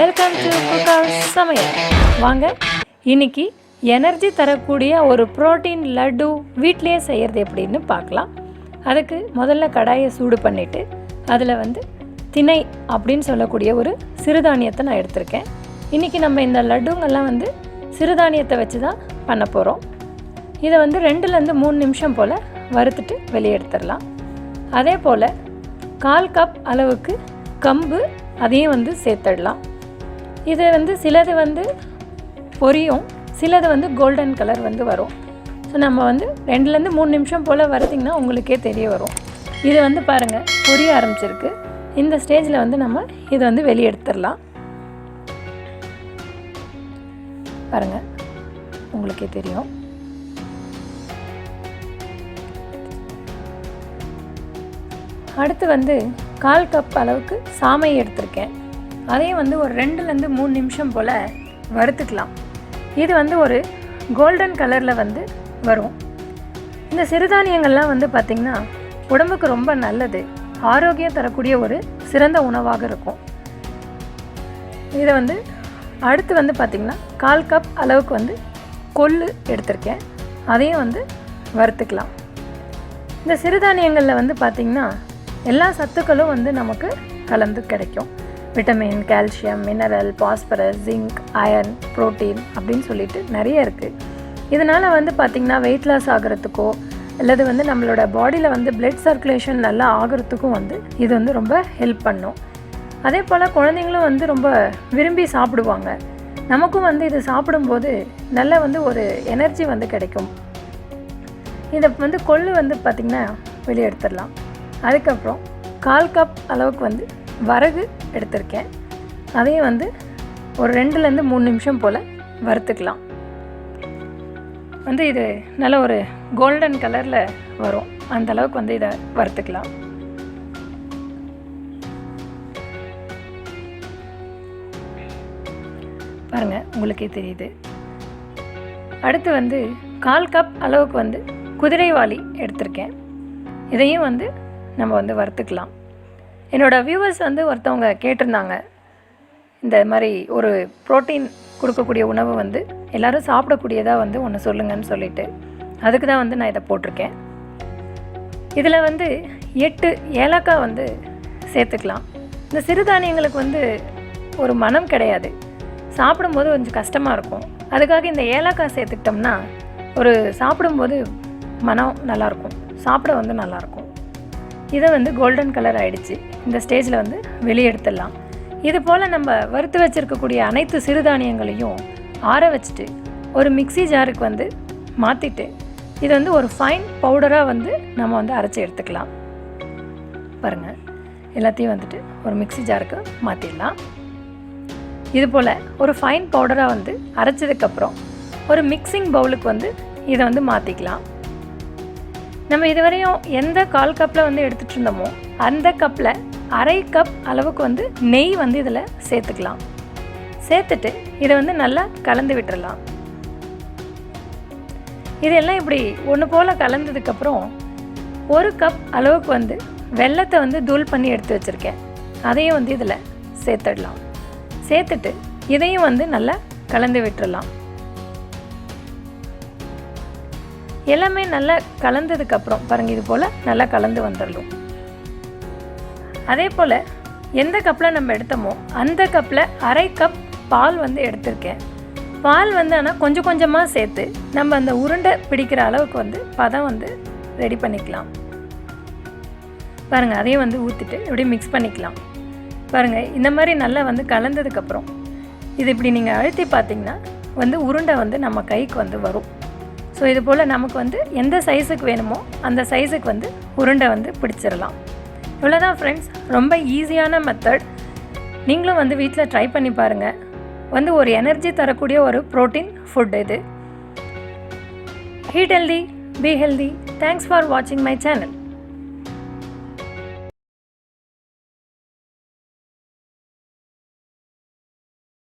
Welcome to குக்ஹவுஸ்samayal. வாங்க இன்னைக்கு energy தரக்கூடிய ஒரு புரோட்டீன் லட்டு வீட்டிலேயே செய்கிறது எப்படின்னு பார்க்கலாம். அதுக்கு முதல்ல கடாயை சூடு பண்ணிவிட்டு அதில் திணை அப்படின்னு சொல்லக்கூடிய ஒரு சிறுதானியத்தை நான் எடுத்திருக்கேன். இன்றைக்கி நம்ம இந்த லட்டுங்கள்லாம் சிறுதானியத்தை வச்சு தான் பண்ண போகிறோம். இதை 2லேருந்து 3 நிமிஷம் போல் வறுத்துட்டு வெளியே எடுத்துடலாம். அதே போல் 1/4 கப் அளவுக்கு கம்பு அதையும் சேர்த்துடலாம். இது சிலது பொரியும், சிலது கோல்டன் கலர் வரும். ஸோ நம்ம 2லேருந்து 3 நிமிஷம் போல் வறுத்திங்கன்னா உங்களுக்கே தெரிய வரும். இது பாருங்கள் பொரிய ஆரம்பிச்சிருக்கு. இந்த ஸ்டேஜில் நம்ம இதை வெளியே எடுத்துடலாம். பாருங்கள் உங்களுக்கே தெரியும். அடுத்து 1/4 கப் அளவுக்கு சாமை எடுத்திருக்கேன். அதையும் ஒரு 2லேருந்து 3 நிமிஷம் போல் வறுத்துக்கலாம். இது ஒரு கோல்டன் கலரில் வரும். இந்த சிறுதானியங்கள்லாம் பார்த்திங்கன்னா உடம்புக்கு ரொம்ப நல்லது, ஆரோக்கியம் தரக்கூடிய ஒரு சிறந்த உணவாக இருக்கும். இதை அடுத்து பார்த்திங்கன்னா 1/4 கப் அளவுக்கு கொள்ளு எடுத்திருக்கேன். அதையும் வறுத்துக்கலாம். இந்த சிறுதானியங்களில் பார்த்திங்கன்னா எல்லா சத்துக்களும் நமக்கு கலந்து கிடைக்கும். Vitamin, calcium, mineral, phosphorus, zinc, iron, protein அப்படின்னு சொல்லிட்டு நிறைய இருக்குது. இதனால் பார்த்திங்கன்னா வெயிட் லாஸ் ஆகிறதுக்கோ அல்லது நம்மளோட பாடியில் பிளட் சர்க்குலேஷன் நல்லா ஆகிறதுக்கும் இது ரொம்ப ஹெல்ப் பண்ணும். அதே போல் குழந்தைங்களும் ரொம்ப விரும்பி சாப்பிடுவாங்க. நமக்கும் இது சாப்பிடும்போது நல்ல ஒரு எனர்ஜி கிடைக்கும். இதை கொள்ளு பார்த்திங்கன்னா வெளியே எடுத்துடலாம். அதுக்கப்புறம் 1/4 கப் அளவுக்கு வரகு எடுத்திருக்கேன். அதையும் ஒரு 2லேருந்து 3 நிமிஷம் போல் வறுத்துக்கலாம். இது நல்ல ஒரு கோல்டன் கலரில் வரும். அந்த அளவுக்கு இதை வறுத்துக்கலாம். பாருங்கள் உங்களுக்கே தெரியுது. அடுத்து 1/4 கப் அளவுக்கு குதிரைவாலி எடுத்திருக்கேன். இதையும் நம்ம வறுத்துக்கலாம். என்னோடய வியூவர்ஸ் ஒருத்தவங்க கேட்டிருந்தாங்க, இந்த மாதிரி ஒரு ப்ரோட்டீன் கொடுக்கக்கூடிய உணவு எல்லோரும் சாப்பிடக்கூடியதாக ஒன்று சொல்லுங்கன்னு சொல்லிட்டு அதுக்கு தான் நான் இதை போட்டிருக்கேன். இதில் 8 ஏலக்காய் சேர்த்துக்கலாம். இந்த சிறுதானியங்களுக்கு ஒரு மனம் கிடையாது, சாப்பிடும்போது கொஞ்சம் கஷ்டமாக இருக்கும். அதுக்காக இந்த ஏலக்காய் சேர்த்துக்கிட்டோம்னா ஒரு சாப்பிடும்போது மனம் நல்லாயிருக்கும், சாப்பிட நல்லாயிருக்கும். இதை கோல்டன் கலர் ஆகிடுச்சு. இந்த ஸ்டேஜில் வெளியே எடுத்துடலாம். இது போல் நம்ம வறுத்து வச்சுருக்கக்கூடிய அனைத்து சிறுதானியங்களையும் ஆற வச்சுட்டு ஒரு மிக்ஸி ஜாருக்கு மாற்றிட்டு இது ஒரு ஃபைன் பவுடராக நம்ம அரைச்சி எடுத்துக்கலாம். பாருங்கள் எல்லாத்தையும் ஒரு மிக்ஸி ஜாருக்கு மாற்றிடலாம். இது போல் ஒரு ஃபைன் பவுடராக அரைச்சதுக்கப்புறம் ஒரு மிக்சிங் பவுலுக்கு இதை மாற்றிக்கலாம். நம்ம இதுவரையும் எந்த 1/4 கப்பில் எடுத்துகிட்டு இருந்தோமோ அந்த கப்பில் 1/2 கப் அளவுக்கு நெய் இதில் சேர்த்துக்கலாம். சேர்த்துட்டு இதை நல்லா கலந்து விட்டுடலாம். இதெல்லாம் இப்படி ஒன்று போல் கலந்ததுக்கப்புறம் 1 கப் அளவுக்கு வெல்லத்தை தூள் பண்ணி எடுத்து வச்சுருக்கேன். அதையும் இதில் சேர்த்துடலாம். சேர்த்துட்டு இதையும் நல்லா கலந்து விட்டுடலாம். எல்லாமே நல்லா கலந்ததுக்கப்புறம் பாருங்கள் இது போல் நல்லா கலந்து வந்துடலாம். அதே போல் எந்த கப்பில் நம்ம எடுத்தோமோ அந்த கப்பில் 1/2 கப் பால் எடுத்திருக்கேன். பால் ஆனால் கொஞ்சம் கொஞ்சமாக சேர்த்து நம்ம அந்த உருண்டை பிடிக்கிற அளவுக்கு பதம் ரெடி பண்ணிக்கலாம். பாருங்கள் அதையும் ஊற்றிட்டு இப்படி மிக்ஸ் பண்ணிக்கலாம். பாருங்கள் இந்த மாதிரி நல்லா கலந்ததுக்கப்புறம் இது இப்படி நீங்கள் அழுத்தி பார்த்திங்கன்னா உருண்டை நம்ம கைக்கு வரும். ஸோ இது போல் நமக்கு எந்த சைஸுக்கு வேணுமோ அந்த சைஸுக்கு உருண்டை பிடிச்சிடலாம். இவ்வளோதான் ஃப்ரெண்ட்ஸ், ரொம்ப ஈஸியான மெத்தட். நீங்களும் வீட்டில் ட்ரை பண்ணி பாருங்கள். ஒரு எனர்ஜி தரக்கூடிய ஒரு ப்ரோட்டீன் ஃபுட் இது. Eat healthy, be healthy. Thanks for watching my channel.